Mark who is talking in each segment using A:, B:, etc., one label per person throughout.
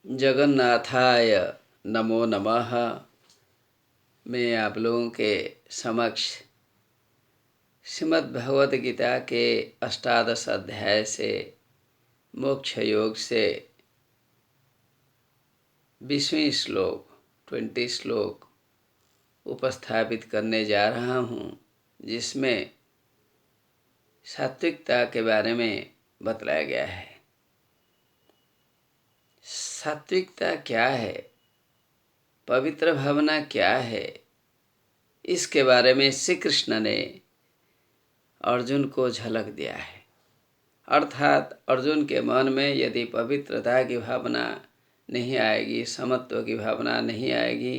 A: जगन्नाथाय नमो नमः। मैं आप लोगों के समक्ष श्रीमद् भगवद गीता के अष्टादश अध्याय से मोक्ष योग से 20वें श्लोक 20 श्लोक उपस्थापित करने जा रहा हूँ, जिसमें सात्विकता के बारे में बतलाया गया है। सात्विकता क्या है, पवित्र भावना क्या है, इसके बारे में श्री कृष्ण ने अर्जुन को झलक दिया है। अर्थात अर्जुन के मन में यदि पवित्रता की भावना नहीं आएगी, समत्व की भावना नहीं आएगी,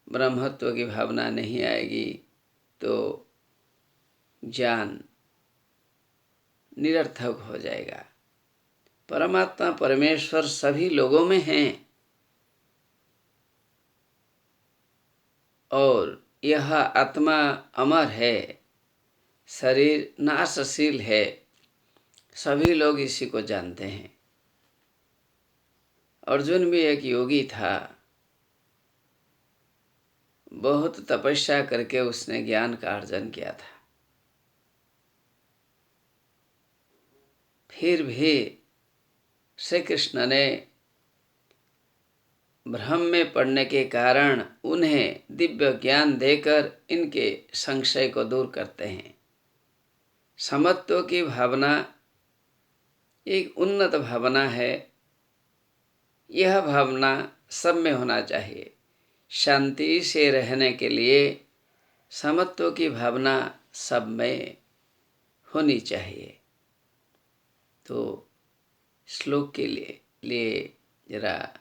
A: ब्रह्मत्व की भावना नहीं आएगी, तो ज्ञान निरर्थक हो जाएगा। परमात्मा परमेश्वर सभी लोगों में हैं और यह आत्मा अमर है, शरीर नाशशील है, सभी लोग इसी को जानते हैं। अर्जुन भी एक योगी था, बहुत तपस्या करके उसने ज्ञान का अर्जन किया था। फिर भी श्री कृष्ण ने भ्रम में पड़ने के कारण उन्हें दिव्य ज्ञान देकर इनके संशय को दूर करते हैं। समत्व की भावना एक उन्नत भावना है। यह भावना सब में होना चाहिए। शांति से रहने के लिए समत्व की भावना सब में होनी चाहिए। तो श्लोक के लिए जरा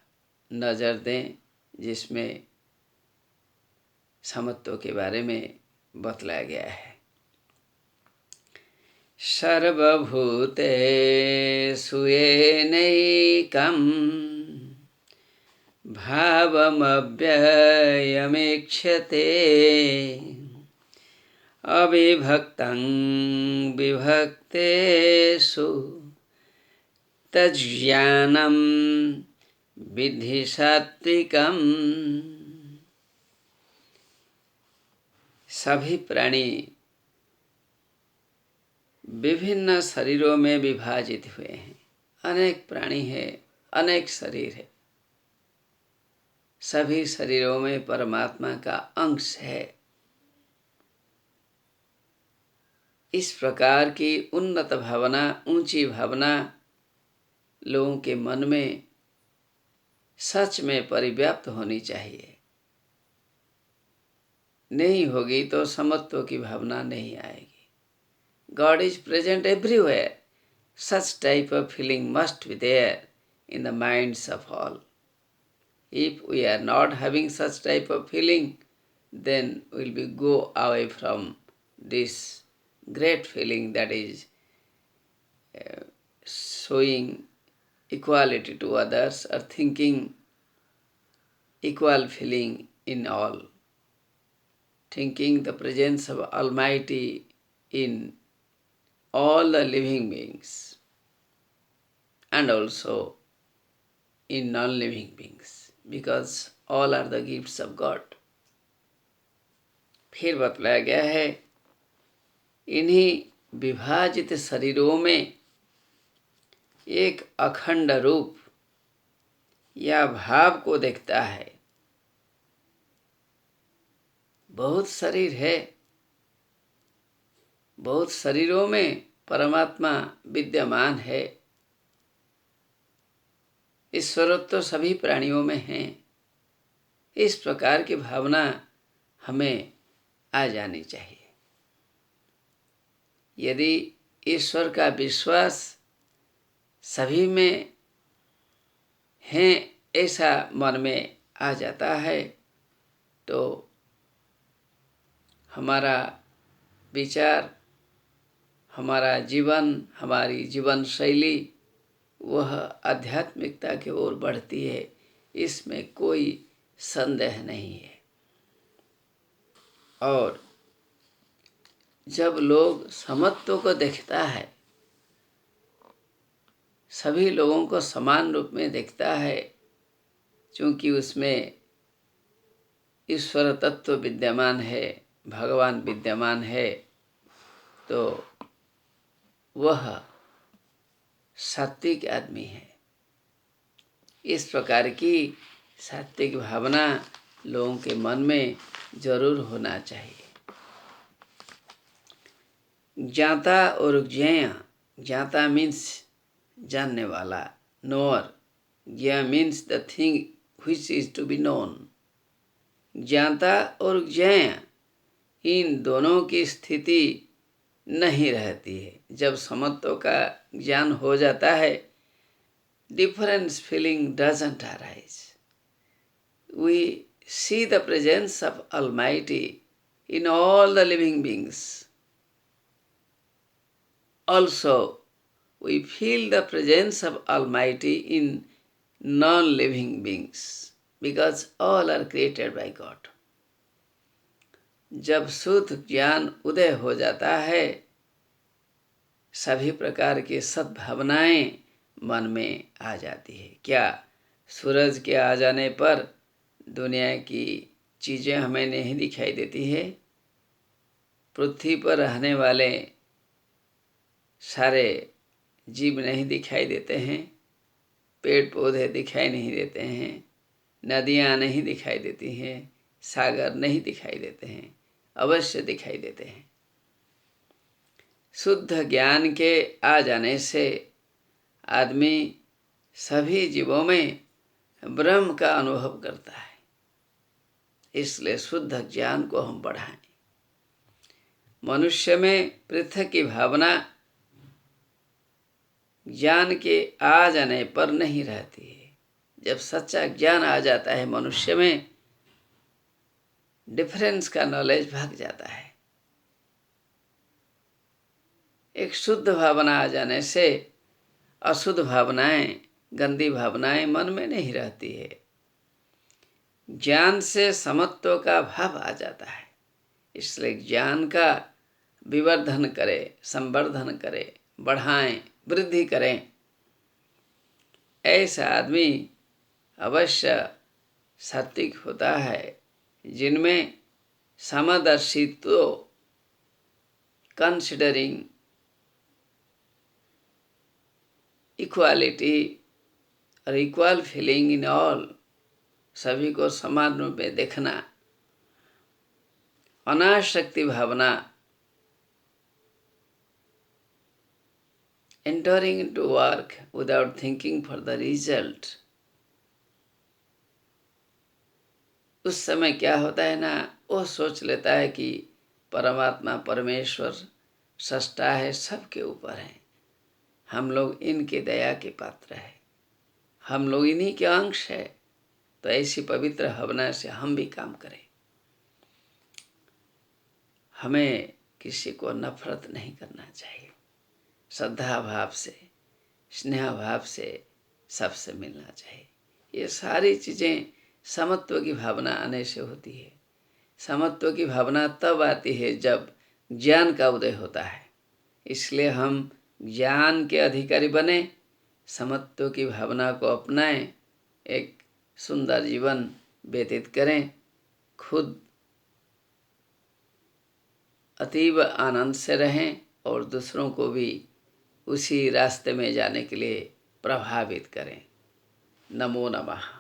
A: नज़र दें, जिसमें समत्व के बारे में बतलाया गया है। सर्वभूतेषु येनैकं भावमव्ययमीक्षते अविभक्तं विभक्तेषु तज्ज्ञानं विद्धि सात्विकम्। सभी प्राणी विभिन्न शरीरों में विभाजित हुए हैं। अनेक प्राणी है, अनेक शरीर है। सभी शरीरों में परमात्मा का अंश है। इस प्रकार की उन्नत भावना, ऊंची भावना लोगों के मन में सच में परिव्याप्त होनी चाहिए। नहीं होगी तो समत्व की भावना नहीं आएगी। God is present everywhere. Such type of feeling must be there in the minds of all. If we are not having such type of feeling, then we'll be go away from this great feeling that is showing equality to others or thinking equal feeling in all. Thinking the presence of Almighty in all the living beings and also in non-living beings, because all are the gifts of God. फिर बतलाया गया है, इन्हीं विभाजित शरीरों में एक अखंड रूप या भाव को देखता है। बहुत शरीर है, बहुत शरीरों में परमात्मा विद्यमान है। ईश्वरत्व तो सभी प्राणियों में है। इस प्रकार की भावना हमें आ जानी चाहिए। यदि ईश्वर का विश्वास सभी में है, ऐसा मन में आ जाता है, तो हमारा विचार, हमारा जीवन, हमारी जीवन शैली वह आध्यात्मिकता की ओर बढ़ती है। इसमें कोई संदेह नहीं है। और जब लोग समत्व को देखता है, सभी लोगों को समान रूप में देखता है, चूँकि उसमें ईश्वर तत्व विद्यमान है, भगवान विद्यमान है, तो वह सात्विक आदमी है। इस प्रकार की सात्विक भावना लोगों के मन में जरूर होना चाहिए। ज्ञाता और ज्ञेय, ज्ञाता मीन्स जानने वाला, नोअर, ज्ञेय means the thing which is to be known. ज्ञाता और ज्ञेय इन दोनों की स्थिति नहीं रहती है। जब समत्व का ज्ञान हो जाता है, difference feeling doesn't arise. We see the presence of Almighty in all the living beings. Also, we feel the presence of Almighty in non-living beings because all are created by God. जब शुद्ध ज्ञान उदय हो जाता है, सभी प्रकार की सद्भावनाएं मन में आ जाती है। क्या सूरज के आ जाने पर दुनिया की चीज़ें हमें नहीं दिखाई देती है? पृथ्वी पर रहने वाले सारे जीव नहीं दिखाई देते हैं? पेड़ पौधे दिखाई नहीं देते हैं? नदियाँ नहीं दिखाई देती हैं? सागर नहीं दिखाई देते हैं? अवश्य दिखाई देते हैं। शुद्ध ज्ञान के आ जाने से आदमी सभी जीवों में ब्रह्म का अनुभव करता है। इसलिए शुद्ध ज्ञान को हम बढ़ाएं। मनुष्य में पृथक की भावना ज्ञान के आ जाने पर नहीं रहती है। जब सच्चा ज्ञान आ जाता है मनुष्य में, डिफरेंस का नॉलेज भाग जाता है। एक शुद्ध भावना आ जाने से अशुद्ध भावनाएं, गंदी भावनाएं मन में नहीं रहती है। ज्ञान से समत्व का भाव आ जाता है। इसलिए ज्ञान का विवर्धन करें, संवर्धन करें, बढ़ाएं, वृद्धि करें। ऐसा आदमी अवश्य सात्विक होता है, जिनमें समदर्शित्व, कंसिडरिंग इक्वालिटी और इक्वल फीलिंग इन ऑल, सभी को समान रूप में देखना, अनासक्ति भावना, entering into work without thinking for the result। उस समय क्या होता है ना, वो सोच लेता है कि परमात्मा परमेश्वर सृष्टा है, सबके ऊपर है, हम लोग इनके दया के पात्र है, हम लोग इन्हीं के अंश है, तो ऐसी पवित्र भावना से हम भी काम करें। हमें किसी को नफरत नहीं करना चाहिए। श्रद्धा भाव से, स्नेह भाव से सबसे मिलना चाहिए। ये सारी चीज़ें समत्व की भावना आने से होती है। समत्व की भावना तब आती है जब ज्ञान का उदय होता है। इसलिए हम ज्ञान के अधिकारी बने, समत्व की भावना को अपनाएं, एक सुंदर जीवन व्यतीत करें, खुद अतीब आनंद से रहें और दूसरों को भी उसी रास्ते में जाने के लिए प्रभावित करें। नमो नमः।